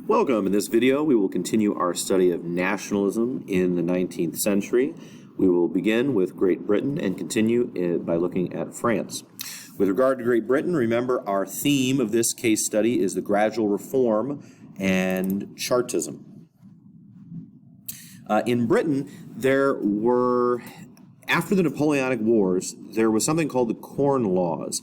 Welcome. In this video, we will continue our study of nationalism in the 19th century. We will begin with Great Britain and continue by looking at France. With regard to Great Britain, remember our theme of this case study is the gradual reform and Chartism. In Britain, after the Napoleonic Wars, there was something called the Corn Laws.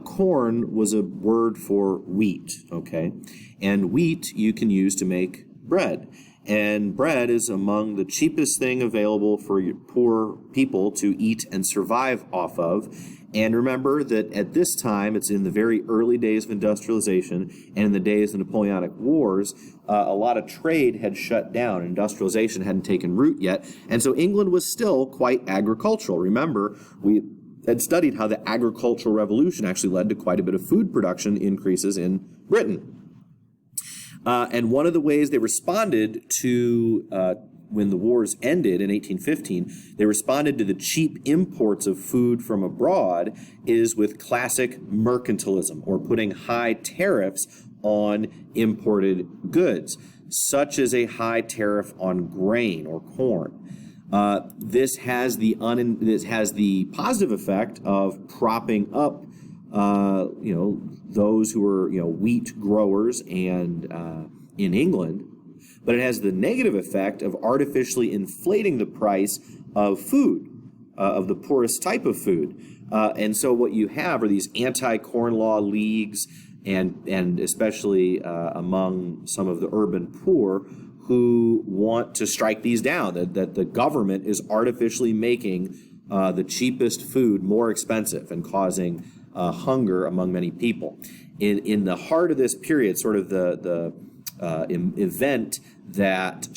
Corn was a word for wheat, okay? And wheat you can use to make bread. And bread is among the cheapest thing available for poor people to eat and survive off of. And remember that at this time, it's in the very early days of industrialization, and in the days of the Napoleonic Wars, a lot of trade had shut down. Industrialization hadn't taken root yet, and so England was still quite agricultural. Remember, we had studied how the agricultural revolution actually led to quite a bit of food production increases in Britain. And one of the ways they responded to when the wars ended in 1815, they responded to the cheap imports of food from abroad is with classic mercantilism, or putting high tariffs on imported goods, such as a high tariff on grain or corn. This has the positive effect of propping up those who are wheat growers and in England. But it has the negative effect of artificially inflating the price of food, of the poorest type of food. And so what you have are these anti-corn law leagues, and especially among some of the urban poor who want to strike these down, that the government is artificially making the cheapest food more expensive and causing hunger among many people. In the heart of this period, sort of the event that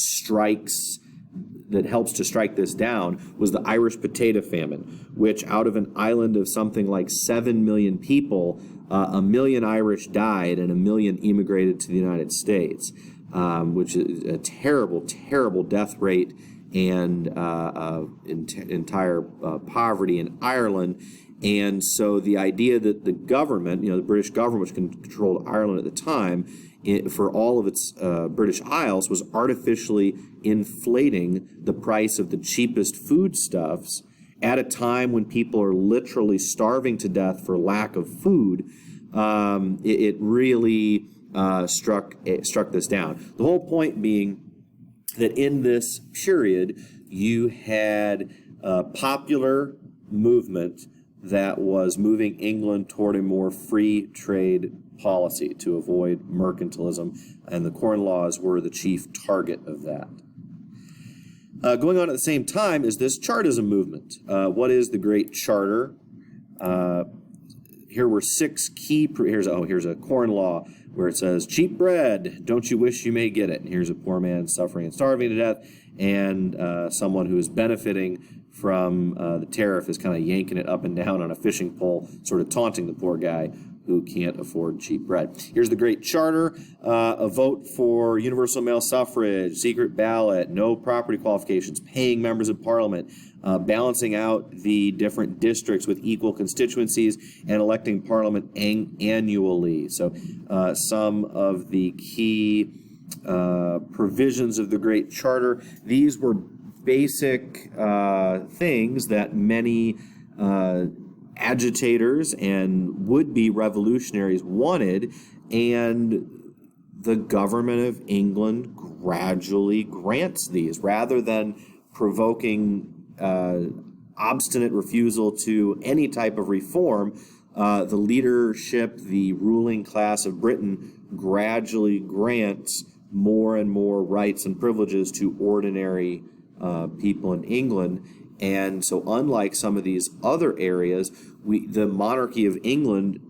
helps to strike this down was the Irish potato famine, which out of an island of something like 7 million people, 1 million Irish died and 1 million immigrated to the United States, which is a terrible, terrible death rate and entire poverty in Ireland. And so the idea that the government, the British government, which controlled Ireland at the time, for all of its British Isles, was artificially inflating the price of the cheapest foodstuffs at a time when people are literally starving to death for lack of food. It really struck this down. The whole point being that in this period, you had a popular movement that was moving England toward a more free trade policy to avoid mercantilism, and the Corn Laws were the chief target of that. Going on at the same time is this Chartism movement. What is the Great Charter? Here were 6 key. Here's a corn law where it says, "Cheap bread, don't you wish you may get it?" And here's a poor man suffering and starving to death, and someone who is benefiting from the tariff is kind of yanking it up and down on a fishing pole, sort of taunting the poor guy who can't afford cheap bread. Here's the Great Charter, a vote for universal male suffrage, secret ballot, no property qualifications, paying members of parliament, balancing out the different districts with equal constituencies, and electing parliament annually. So some of the key provisions of the Great Charter. These were basic things that many agitators and would-be revolutionaries wanted, and the government of England gradually grants these. Rather than provoking obstinate refusal to any type of reform, the leadership, the ruling class of Britain, gradually grants more and more rights and privileges to ordinary people in England. And so unlike some of these other areas, the monarchy of England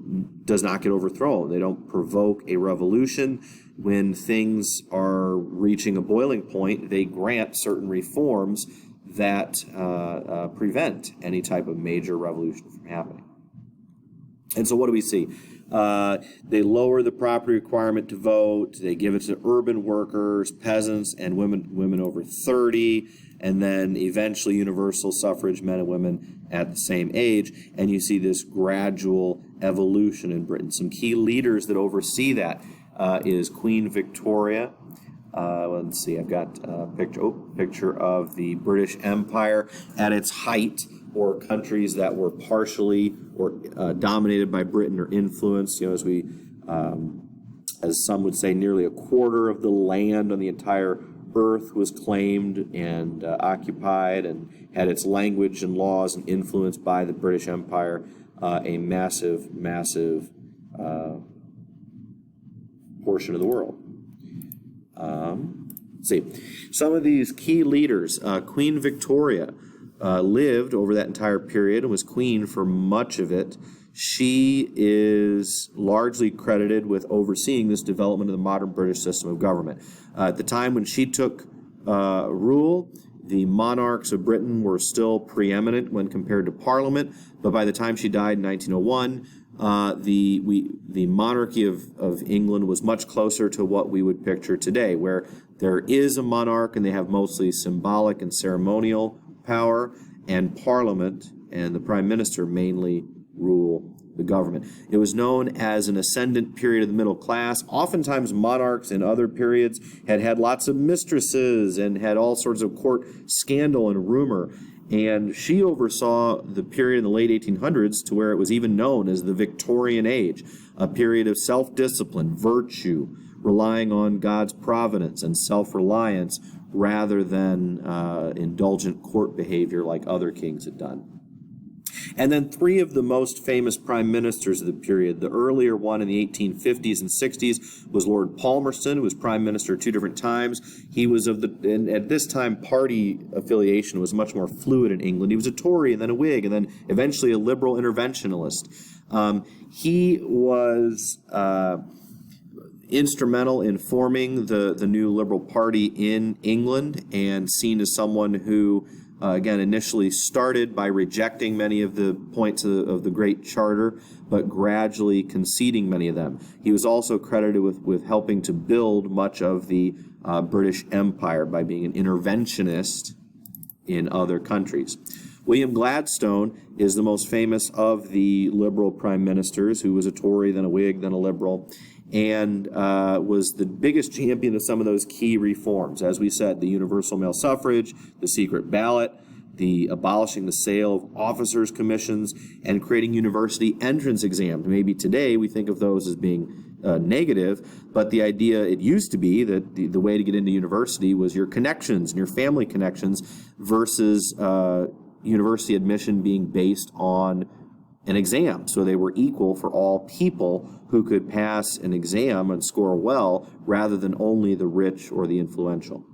does not get overthrown. They don't provoke a revolution. When things are reaching a boiling point, they grant certain reforms that prevent any type of major revolution from happening. And so what do we see? They lower the property requirement to vote. They give it to urban workers, peasants, and women over 30. And then eventually universal suffrage, men and women at the same age. And you see this gradual evolution in Britain. Some key leaders that oversee that is Queen Victoria. Let's see, I've got a picture of the British Empire at its height, or countries that were partially or dominated by Britain or influenced. As some would say, nearly a quarter of the land on the entire earth was claimed and occupied and had its language and laws and influenced by the British Empire, a massive portion of the world. Let's see. Some of these key leaders. Queen Victoria lived over that entire period and was queen for much of it. She is largely credited with overseeing this development of the modern British system of government. At the time when she took rule, the monarchs of Britain were still preeminent when compared to Parliament, but by the time she died in 1901, the monarchy of England was much closer to what we would picture today, where there is a monarch and they have mostly symbolic and ceremonial power, and Parliament and the Prime Minister mainly rule the government. It was known as an ascendant period of the middle class. Oftentimes monarchs in other periods had lots of mistresses and had all sorts of court scandal and rumor. And she oversaw the period in the late 1800s to where it was even known as the Victorian Age, a period of self-discipline, virtue, relying on God's providence and self-reliance rather than indulgent court behavior like other kings had done. And then three of the most famous prime ministers of the period. The earlier one in the 1850s and 60s was Lord Palmerston, who was prime minister 2 different times. He was and at this time, party affiliation was much more fluid in England. He was a Tory and then a Whig and then eventually a liberal interventionalist. He was instrumental in forming the new Liberal Party in England, and seen as someone who again, initially started by rejecting many of the points of the Great Charter, but gradually conceding many of them. He was also credited with helping to build much of the British Empire by being an interventionist in other countries. William Gladstone is the most famous of the Liberal prime ministers, who was a Tory, then a Whig, then a Liberal, and was the biggest champion of some of those key reforms. As we said, the universal male suffrage, the secret ballot, the abolishing the sale of officers' commissions, and creating university entrance exams. Maybe today we think of those as being negative, but the idea, it used to be that the way to get into university was your connections and your family connections versus university admission being based on an exam. So they were equal for all people who could pass an exam and score well, rather than only the rich or the influential.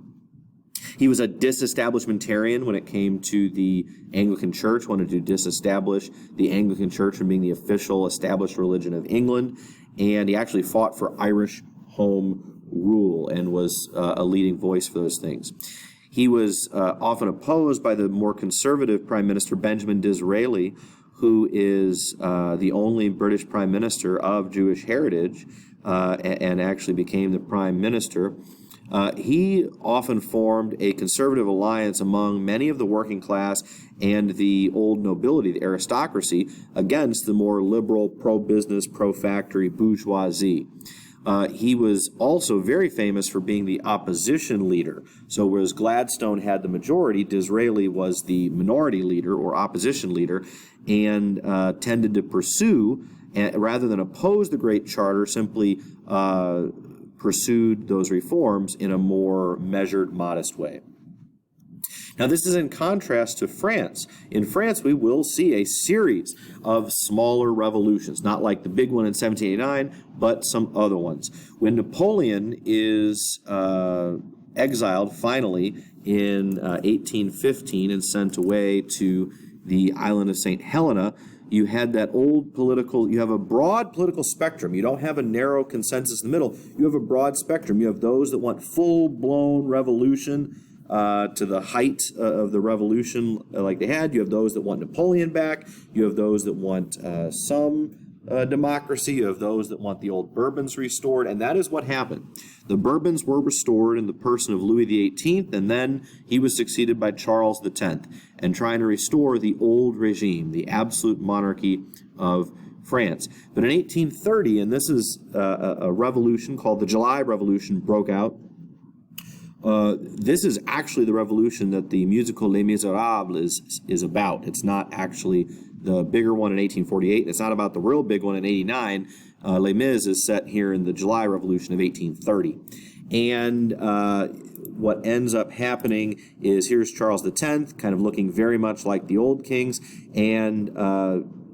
He was a disestablishmentarian when it came to the Anglican Church, wanted to disestablish the Anglican Church from being the official established religion of England, and he actually fought for Irish home rule and was a leading voice for those things. He was often opposed by the more conservative Prime Minister Benjamin Disraeli, who is the only British Prime Minister of Jewish heritage and actually became the Prime Minister. He often formed a conservative alliance among many of the working class and the old nobility, the aristocracy, against the more liberal, pro-business, pro-factory bourgeoisie. He was also very famous for being the opposition leader. So whereas Gladstone had the majority, Disraeli was the minority leader or opposition leader, and tended to pursue, rather than oppose the Great Charter, simply pursued those reforms in a more measured, modest way. Now, this is in contrast to France. In France, we will see a series of smaller revolutions, not like the big one in 1789, but some other ones. When Napoleon is exiled, finally, in 1815 and sent away to the island of St. Helena, you had that you have a broad political spectrum. You don't have a narrow consensus in the middle. You have a broad spectrum. You have those that want full-blown revolution to the height of the revolution like they had. You have those that want Napoleon back. You have those that want some democracy. You have those that want the old Bourbons restored, and that is what happened. The Bourbons were restored in the person of Louis XVIII, and then he was succeeded by Charles X, and trying to restore the old regime, the absolute monarchy of France. But in 1830, and this is a revolution called the July Revolution, broke out. This is actually the revolution that the musical Les Miserables is about. It's not actually the bigger one in 1848. It's not about the real big one in 89. Les Mis is set here in the July Revolution of 1830. And what ends up happening is here's Charles X, kind of looking very much like the old kings, and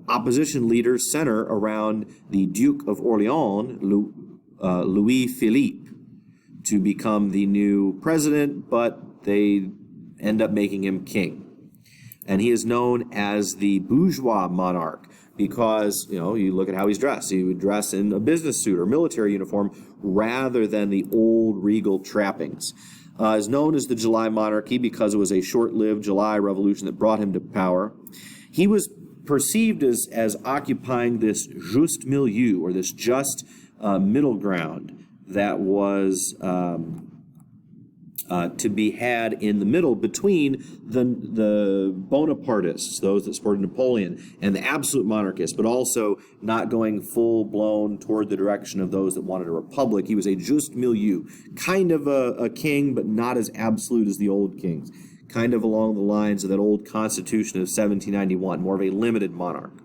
opposition leaders center around the Duke of Orleans, Louis Philippe, to become the new president, but they end up making him king. And he is known as the bourgeois monarch because, you look at how he's dressed. He would dress in a business suit or military uniform rather than the old regal trappings. Is known as the July monarchy because it was a short-lived July revolution that brought him to power. He was perceived as occupying this juste milieu, or this just middle ground that was to be had in the middle between the Bonapartists, those that supported Napoleon, and the absolute monarchists, but also not going full-blown toward the direction of those that wanted a republic. He was a juste milieu, kind of a king, but not as absolute as the old kings, kind of along the lines of that old Constitution of 1791, more of a limited monarch.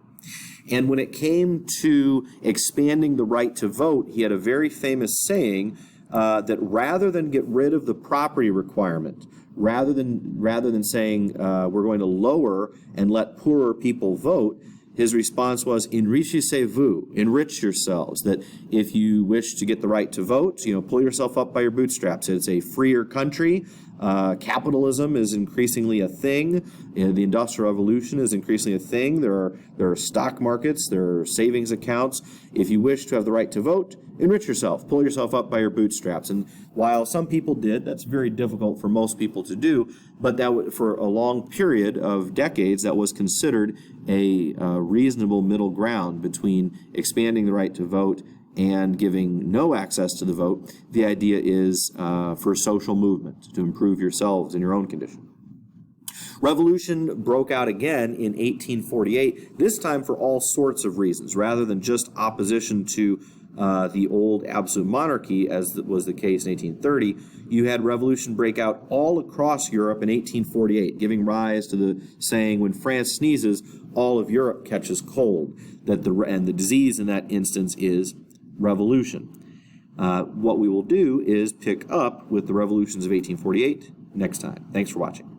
And when it came to expanding the right to vote, he had a very famous saying that rather than get rid of the property requirement, rather than saying we're going to lower and let poorer people vote, his response was, enrichissez-vous, enrich yourselves. That if you wish to get the right to vote, pull yourself up by your bootstraps. It's a freer country. Capitalism is increasingly a thing. The Industrial Revolution is increasingly a thing. There are stock markets. There are savings accounts. If you wish to have the right to vote, enrich yourself. Pull yourself up by your bootstraps. And while some people did, that's very difficult for most people to do. But that for a long period of decades, that was considered a reasonable middle ground between expanding the right to vote and giving no access to the vote. The idea is for social movement, to improve yourselves and your own condition. Revolution broke out again in 1848, this time for all sorts of reasons, rather than just opposition to the old absolute monarchy, as was the case in 1830. You had revolution break out all across Europe in 1848, giving rise to the saying, when France sneezes, all of Europe catches cold, and the disease in that instance is revolution. What we will do is pick up with the revolutions of 1848 next time. Thanks for watching.